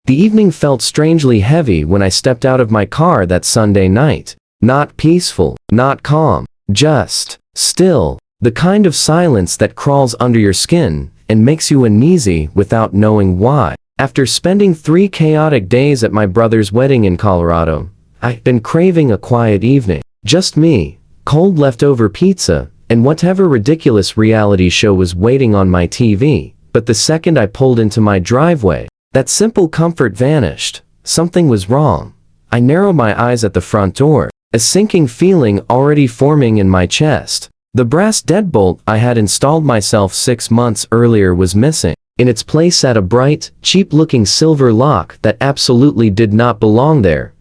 The evening felt strangely heavy when I stepped out of my car that Sunday night. Not peaceful, not calm, just still, the kind of silence that crawls under your skin and makes you uneasy without knowing why. After spending 3 chaotic days at my brother's wedding in Colorado, I'd been craving a quiet evening. Just me, cold leftover pizza, and whatever ridiculous reality show was waiting on my TV. But the second I pulled into my driveway, that simple comfort vanished. Something was wrong. I narrowed my eyes at the front door, a sinking feeling already forming in my chest. The brass deadbolt I had installed myself 6 months earlier was missing. In its place sat a bright, cheap-looking silver lock that absolutely did not belong there,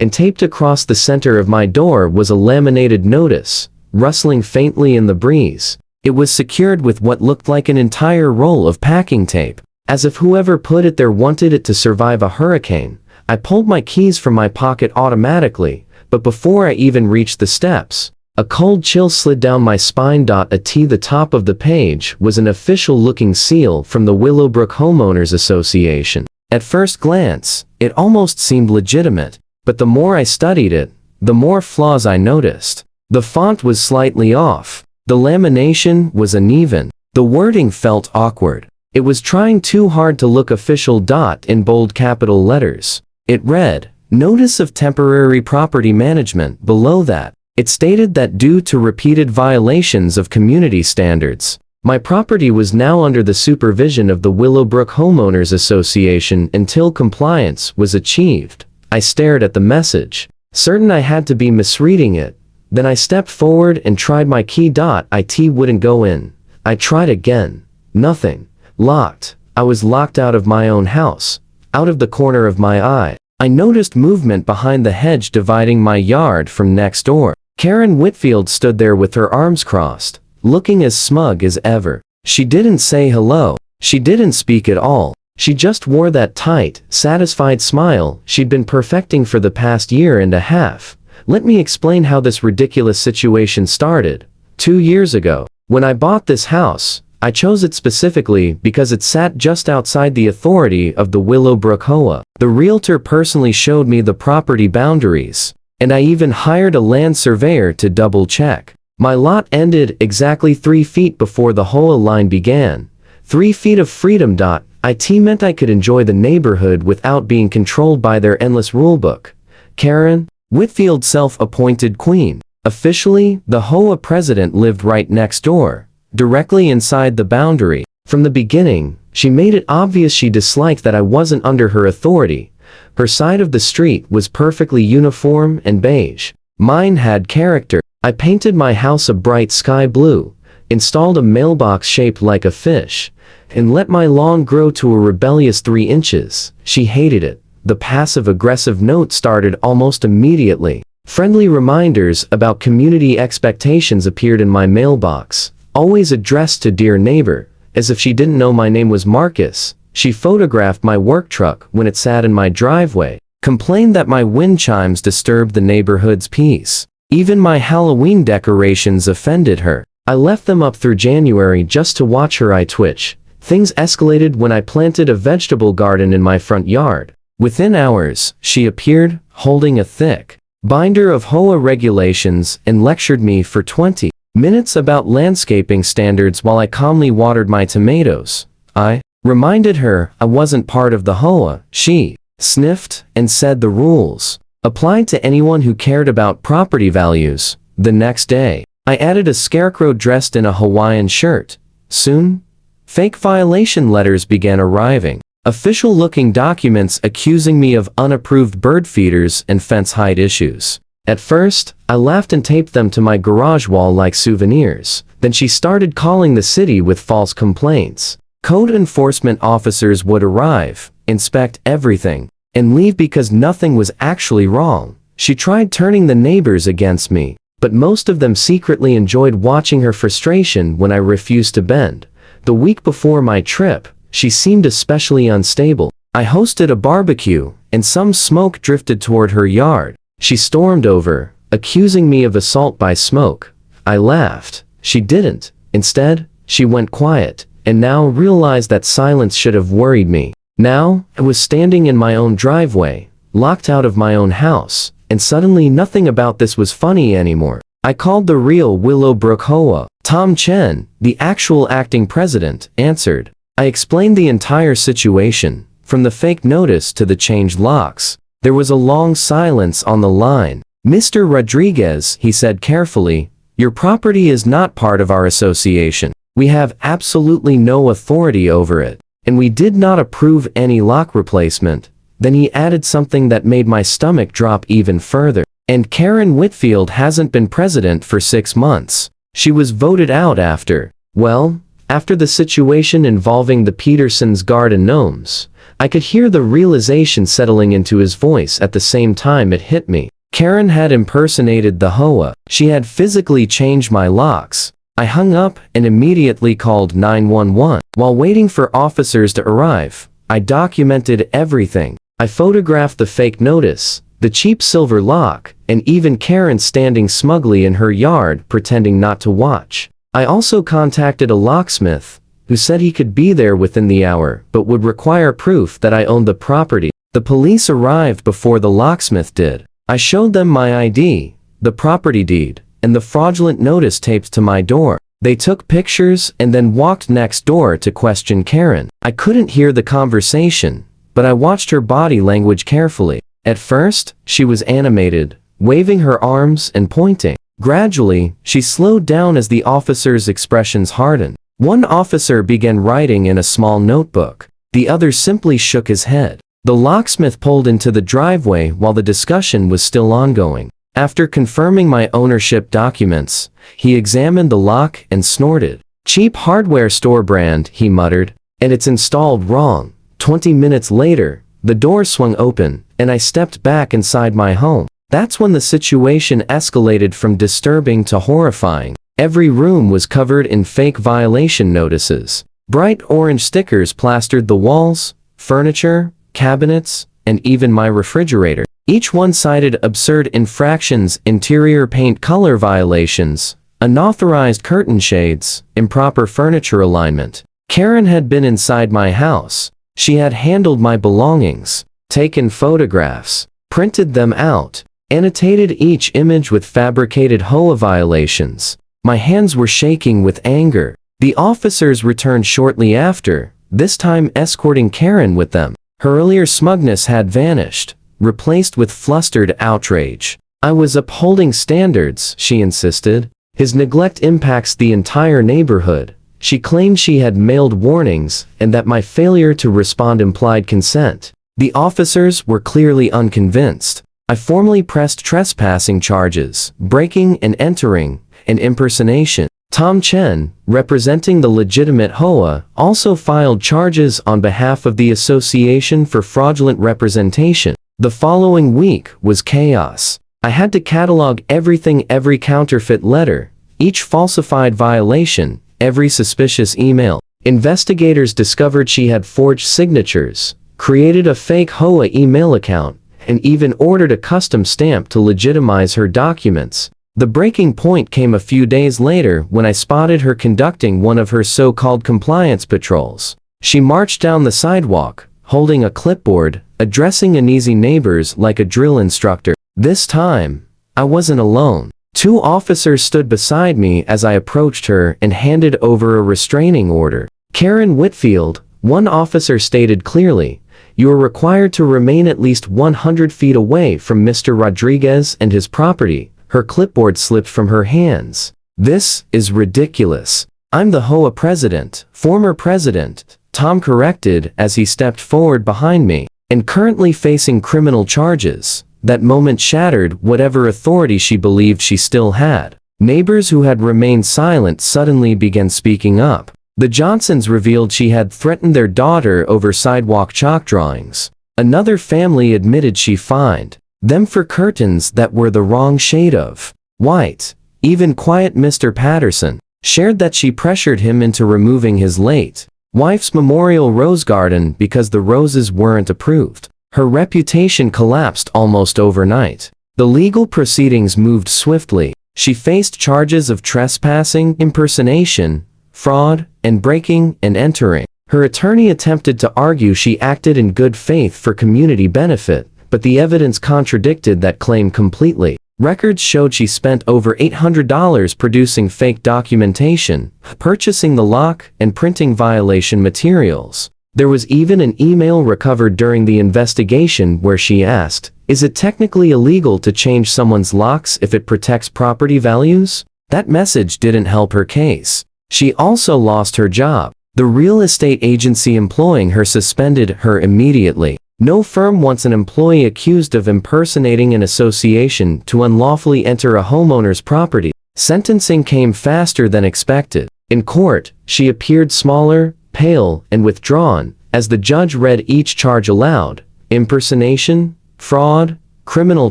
and taped across the center of my door was a laminated notice, rustling faintly in the breeze. It was secured with what looked like an entire roll of packing tape, as if whoever put it there wanted it to survive a hurricane. I pulled my keys from my pocket automatically, but before I even reached the steps, a cold chill slid down my spine. At the top of the page was an official-looking seal from the Willowbrook Homeowners Association. At first glance, it almost seemed legitimate, but the more I studied it, the more flaws I noticed. The font was slightly off. The lamination was uneven. The wording felt awkward. It was trying too hard to look official. In bold capital letters, it read, "Notice of Temporary Property Management." Below that, it stated that due to repeated violations of community standards, my property was now under the supervision of the Willowbrook Homeowners Association until compliance was achieved. I stared at the message, certain I had to be misreading it. Then I stepped forward and tried my key. It wouldn't go in. I tried again. Nothing. Locked. I was locked out of my own house. Out of the corner of my eye, I noticed movement behind the hedge dividing my yard from next door. Karen Whitfield stood there with her arms crossed, looking as smug as ever. She didn't say hello. She didn't speak at all. She just wore that tight, satisfied smile she'd been perfecting for the past year and a half. Let me explain how this ridiculous situation started. 2 years ago, when I bought this house, I chose it specifically because it sat just outside the authority of the Willowbrook HOA. The realtor personally showed me the property boundaries, and I even hired a land surveyor to double-check. My lot ended exactly 3 feet before the HOA line began. 3 feet of freedom. It meant I could enjoy the neighborhood without being controlled by their endless rulebook. Karen Whitfield, self-appointed queen. Officially, the HOA president lived right next door, directly inside the boundary. From the beginning, she made it obvious she disliked that I wasn't under her authority. Her side of the street was perfectly uniform and beige. Mine had character. I painted my house a bright sky blue, installed a mailbox shaped like a fish, and let my lawn grow to a rebellious 3 inches. She hated it. The passive-aggressive note started almost immediately. Friendly reminders about community expectations appeared in my mailbox, always addressed to "Dear Neighbor," as if she didn't know my name was Marcus. She photographed my work truck when it sat in my driveway, complained that my wind chimes disturbed the neighborhood's peace. Even my Halloween decorations offended her. I left them up through January just to watch her eye twitch. Things escalated when I planted a vegetable garden in my front yard. Within hours, she appeared, holding a thick binder of HOA regulations, and lectured me for 20 minutes about landscaping standards while I calmly watered my tomatoes. I reminded her I wasn't part of the HOA. She sniffed and said the rules applied to anyone who cared about property values. The next day, I added a scarecrow dressed in a Hawaiian shirt. Soon, fake violation letters began arriving. Official-looking documents accusing me of unapproved bird feeders and fence height issues. At first, I laughed and taped them to my garage wall like souvenirs. Then she started calling the city with false complaints. Code enforcement officers would arrive, inspect everything, and leave because nothing was actually wrong. She tried turning the neighbors against me, but most of them secretly enjoyed watching her frustration when I refused to bend. The week before my trip, she seemed especially unstable. I hosted a barbecue, and some smoke drifted toward her yard. She stormed over, accusing me of assault by smoke. I laughed. She didn't. Instead, she went quiet, and now realized that silence should have worried me. Now, I was standing in my own driveway, locked out of my own house, and suddenly nothing about this was funny anymore. I called the real Willowbrook HOA. Tom Chen, the actual acting president, answered. I explained the entire situation, from the fake notice to the changed locks. There was a long silence on the line. Mr. Rodriguez, he said carefully, your property is not part of our association. We have absolutely no authority over it, and we did not approve any lock replacement. Then he added something that made my stomach drop even further. And Karen Whitfield hasn't been president for 6 months. She was voted out after the situation involving the Petersons' garden gnomes. I could hear the realization settling into his voice at the same time it hit me. Karen had impersonated the HOA. She had physically changed my locks. I hung up and immediately called 911. While waiting for officers to arrive, I documented everything. I photographed the fake notice, the cheap silver lock, and even Karen standing smugly in her yard pretending not to watch. I also contacted a locksmith, who said he could be there within the hour but would require proof that I owned the property. The police arrived before the locksmith did. I showed them my ID, the property deed, and the fraudulent notice taped to my door. They took pictures and then walked next door to question Karen. I couldn't hear the conversation, but I watched her body language carefully. At first, she was animated, waving her arms and pointing. Gradually, she slowed down as the officers' expressions hardened. One officer began writing in a small notebook. The other simply shook his head. The locksmith pulled into the driveway while the discussion was still ongoing. After confirming my ownership documents, he examined the lock and snorted. Cheap hardware store brand, he muttered, and it's installed wrong. 20 minutes later, the door swung open, and I stepped back inside my home. That's when the situation escalated from disturbing to horrifying. Every room was covered in fake violation notices. Bright orange stickers plastered the walls, furniture, cabinets, and even my refrigerator. Each one cited absurd infractions, interior paint color violations, unauthorized curtain shades, improper furniture alignment. Karen had been inside my house. She had handled my belongings, taken photographs, printed them out, annotated each image with fabricated HOA violations. My hands were shaking with anger. The officers returned shortly after, this time escorting Karen with them. Her earlier smugness had vanished, replaced with flustered outrage. I was upholding standards, she insisted. His neglect impacts the entire neighborhood. She claimed she had mailed warnings and that my failure to respond implied consent. The officers were clearly unconvinced. I formally pressed trespassing charges, breaking and entering, and impersonation. Tom Chen, representing the legitimate HOA, also filed charges on behalf of the Association for Fraudulent Representation. The following week was chaos. I had to catalog everything, every counterfeit letter, each falsified violation, every suspicious email. Investigators discovered she had forged signatures, created a fake HOA email account, and even ordered a custom stamp to legitimize her documents. The breaking point came a few days later when I spotted her conducting one of her so-called compliance patrols. She marched down the sidewalk, holding a clipboard, addressing uneasy neighbors like a drill instructor. This time, I wasn't alone. 2 officers stood beside me as I approached her and handed over a restraining order. Karen Whitfield, one officer stated clearly, you are required to remain at least 100 feet away from Mr. Rodriguez and his property. Her clipboard slipped from her hands. This is ridiculous. I'm the HOA president, former president, Tom corrected as he stepped forward behind me, and currently facing criminal charges. That moment shattered whatever authority she believed she still had. Neighbors who had remained silent suddenly began speaking up. The Johnsons revealed she had threatened their daughter over sidewalk chalk drawings. Another family admitted she fined them for curtains that were the wrong shade of white. Even quiet Mr. Patterson shared that she pressured him into removing his late wife's memorial rose garden because the roses weren't approved. Her reputation collapsed almost overnight. The legal proceedings moved swiftly. She faced charges of trespassing, impersonation, fraud, and breaking and entering. Her attorney attempted to argue she acted in good faith for community benefit, but the evidence contradicted that claim completely. Records showed she spent over $800 producing fake documentation, purchasing the lock, and printing violation materials. There was even an email recovered during the investigation where she asked, "Is it technically illegal to change someone's locks if it protects property values?" That message didn't help her case. She also lost her job. The real estate agency employing her suspended her immediately. No firm wants an employee accused of impersonating an association to unlawfully enter a homeowner's property. Sentencing came faster than expected. In court, she appeared smaller, pale, and withdrawn, as the judge read each charge aloud: impersonation, fraud, criminal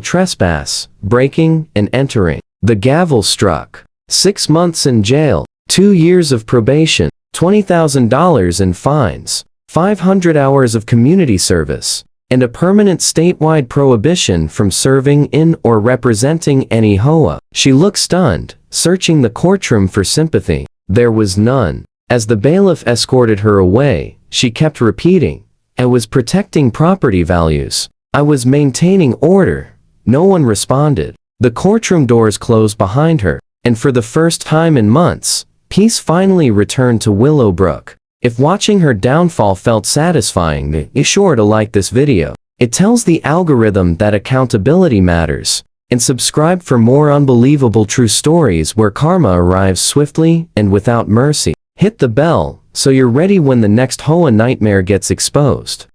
trespass, breaking and entering. The gavel struck. 6 months in jail, 2 years of probation, $20,000 in fines, 500 hours of community service, and a permanent statewide prohibition from serving in or representing any HOA. She looked stunned, searching the courtroom for sympathy. There was none. As the bailiff escorted her away, she kept repeating, "I was protecting property values. I was maintaining order." No one responded. The courtroom doors closed behind her, and for the first time in months, peace finally returned to Willowbrook. If watching her downfall felt satisfying, be sure to like this video. It tells the algorithm that accountability matters. And subscribe for more unbelievable true stories where karma arrives swiftly and without mercy. Hit the bell so you're ready when the next HOA nightmare gets exposed.